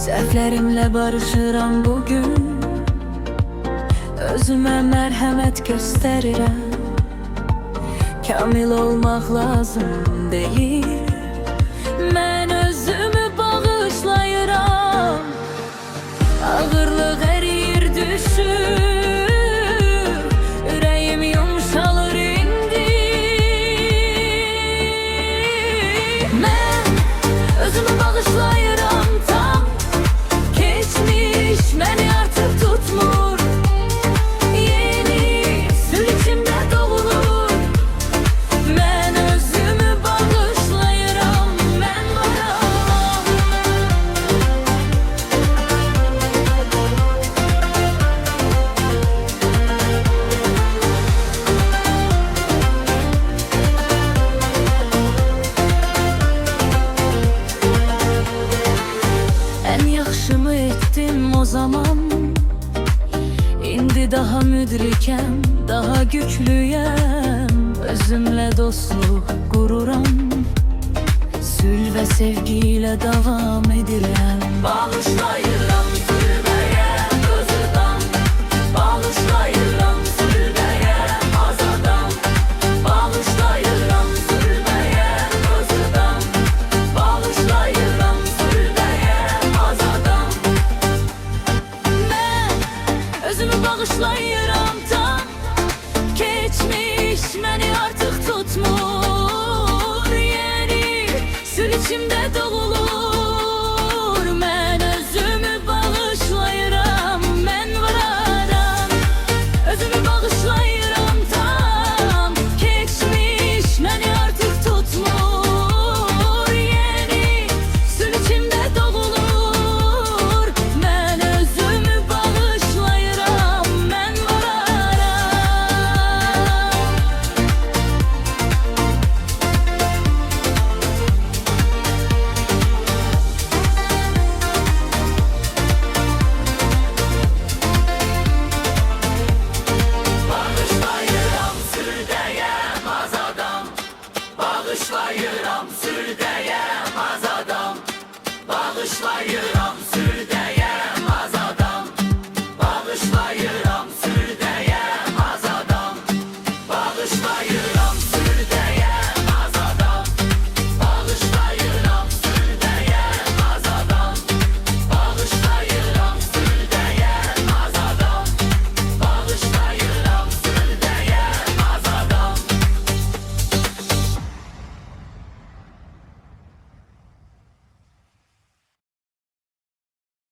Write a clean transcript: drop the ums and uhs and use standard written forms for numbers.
Səhvlərimlə barışıram bugün, özümə mərhəmət göstərirəm. Kamil olmaq lazım deyil, mən özümü bağışlayıram. Ağırlıq əriyir düşür, ürəyim yumşalır indi. Mən özümü bağışlayıram tam, geçmiş məni artıq tutmur. Yeni sül içimdə doğulur, mən özümü bağışlayıram, mən varam. Ən yaxşımı etdim o zaman, İndi daha müdrikəm, daha güclüyəm. Özümlə dostluq qururam, sül və sevgi ilə davam edirəm. Bağışlayıram zülməyə özüdam, bağışlayıram zülməyə azadam. Bağışlayıram zülməyə özüdam, bağışlayıram zülməyə azadam. Mən özümü bağışlayıram tam, geçmiş məni artıq tutmur. Yeni sül içimdə doğulur.